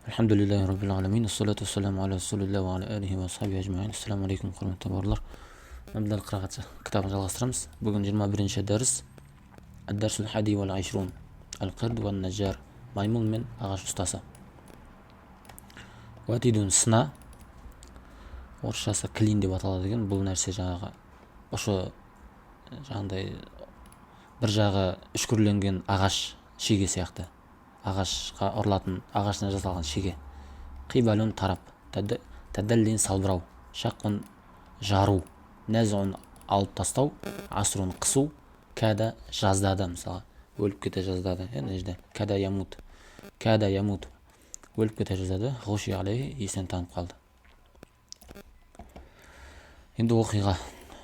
Alhamdulillahi Rabbil Alamin. Assalatu wassalamu ala Rasulillah wa ala alihi wa sahbihi ajma'in. Assalamu alaikum құрметті бауырлар. Мабдал қырағатшы кітабын жалғастырамыз. Бүгін 21-ші дәріс. Ад-дарсул хади вал айшрун. Ал-қирд ван наджар. Маймыл мен ағаш ұстасы. Уатидун сына. Орысшасы клин деп аталады екен. Бұл нәрсе жаңағы осы жаңағыдай бір жағы үшкірленген ағаш шеге сияқты. Ағашқа ұрылатын, ағашына жасалған шеге. Қибалун тарап, тәдәллин салбырау, шаққын жару, нәзуын алып тастау, асрун қысу, кәда жаздады, мысалы, өліп кете жаздады. Кәда ямут, өліп кете жаздады, ғуши алейхи, есен танып қалды. Енді оқиға.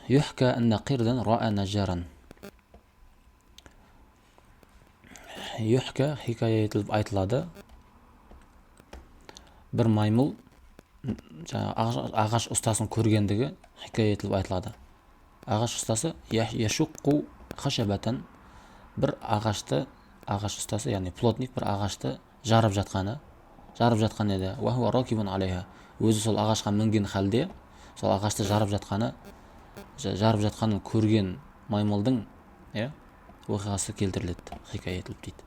Юхка әнна қирдан ра'a нажаран. Юхка хикая етіліп айтылады. Бір маймыл ағаш ұстасын көргендігі хикая етіліп айтылады. Ағаш ұстасы яшуққу хашабатан, бір ағаш ұстасы, яғни плотник бір ағашты жарып жатқан еді. Уахуа ракибун алейха, өзі сол ағашқа мінген халде сол ағашты жарып жатқанын көрген маймылдың оқиғасы келтіріледі, хикая етіліп дейді.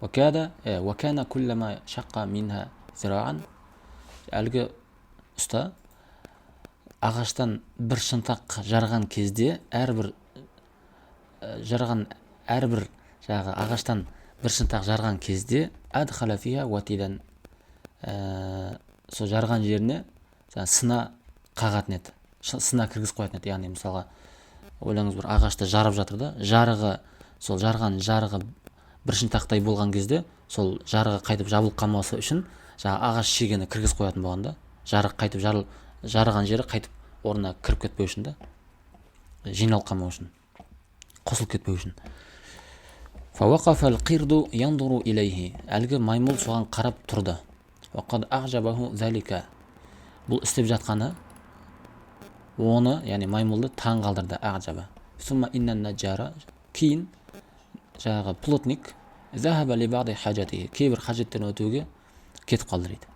Вакана куллама шаққа минха зираған. Әлгі ұста ағаштан бір шынтақ жарған кезде, әрбір ағаштан бір шынтақ жарған кезде, адхала фиха ватидан, сол жарған жеріне сына қағатын еді, сына кіргіз қоятын еді. Яғни мысалға ойлаңыз, бір ағашты жарып жатыр да, сол жарған жарығы бір шынтақтай болған кезде, сол жарығы қайтып жабылып қалмасы үшін ағаш шегені кіргіз қоятын болғанда, жарық қайтып жарған жері қайтып орнына кіріп кетпеу үшін да, жиналып қалмау үшін, қосылып кетпеу үшін. Фавақафал қирду яндуру илейхи. Әлгі маймыл соған қарап тұрды. Вақад ахжабаху залика. Бұл істеп жатқаны оны, яғни маймылды таң қалдырды. Ахжаба. Сумма иннан наджара. Кейін жаңағы плотник захаба ли баъди хажатихи, кейбір қажеттерін өтеуге кетіп қалды дейді.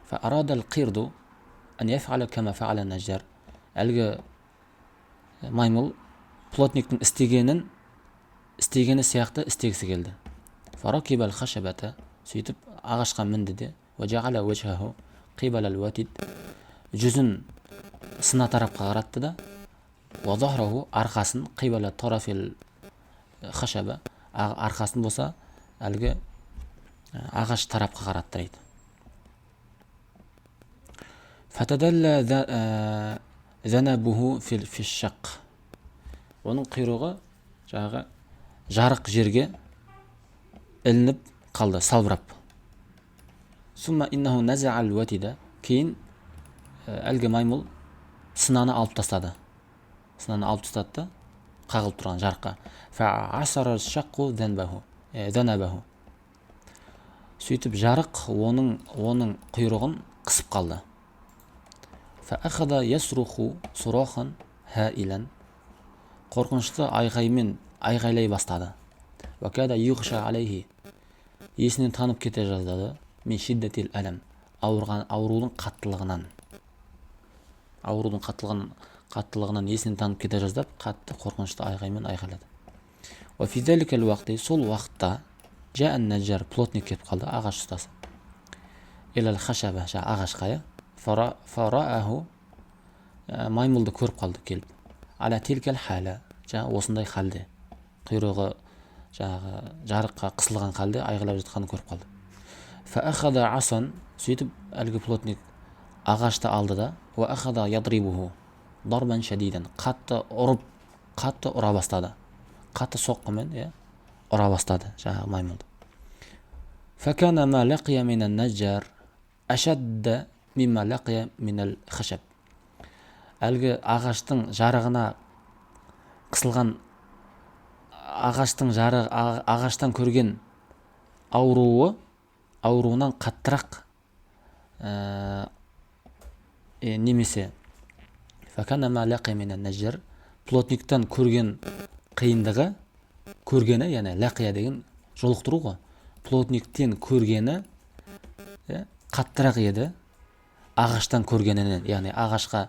Фа арадал қирду ан яф'ала кама фa'ала наджар. Әлгі маймыл плотниктің істегені сияқты істегісі келді. Фаракибал хашабата, сөйтіп ағашқа мінді де, ваджағала ваджхаху қибалал ватид, жүзін сына тарапқа қаратты да, вазахраху арқасын қибала тарафил хашаба, арқасын болса әлгі ағаш тарапқа қаратты дейді. Фатадалла занабуху фишшақ. Оның құйрығы жаңағы жарық жерге ілініп қалды, салбырап. Сумма иннаху назаал ватида. Кейін әлгі маймыл сынаны алып тастады. Қағылып тұрған жарыққа. Фаасара шаққу занабаху. Сөйтіп жарық оның құйрығын қысып қалды. Фаахада ясруху сурахан хаилан. Қорқынышты айғайлай бастады. Вакада юғша алейхи. Есінен танып кете жаздады. Мен шиддатил әлем. Аурудың қаттылығынан есінен танып кете жаздап, қатты қорқынышты айғаймен айғайлады. Вафидаликал уақти, сол уақытта жаан наджар, плотник кеп қалды, ағаш ұстасы. Илал хашаба, ағашқа, фарааху, маймылды көріп қалды келіп. Аля тилкал халя, осындай халде, құйрығы жарыққа қысылған халде айғайлап жатқанын көріп қалды. Фаахада асан, сөйтіп әлгі плотник ағашты алды да, ва ахада ядрибуху дарбан шадидан, қатты ұра бастады. Қатты соққымен ұра бастады жаңағы маймылды. Факана ма лақия минан наджар ашадда мимма лақия минал хашаб. Әлгі ағаштың жарығына қысылған ағаштан көрген ауруынан қаттырақ немесе факана ма лақия минан наджар, плотниктан көрген қиындығы, яғни лақия деген жолықтыру ғой. Плотниктен көргені қаттырақ еді. Ағаштан көргенінен, яғни ағашқа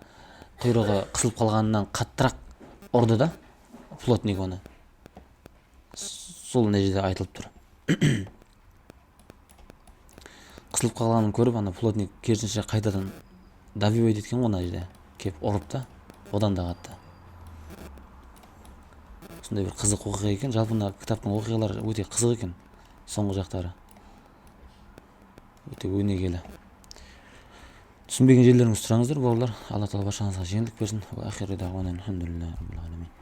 құйрығы қысылып қалғанынан қаттырақ ұрды да плотник оны. Сол мына жерде айтылып тұр. Қысылып қалғанын көріп, ана плотник керісінше қайтадан добивать еткен ғой, мына жерде кеп ұрып та, одан да қатты. Сондай бір қызық оқиға екен. Жалпы мына кітаптың оқиғалары өте қызық екен. Соңғы жақтары өте өнегелі. Түсінбеген жерлеріңізді сұраңыздар, бауырлар. Алла тағала баршаңызға жеңілдік берсін. Ва ахиру дағуана алхамдулиллахи раббил аламин.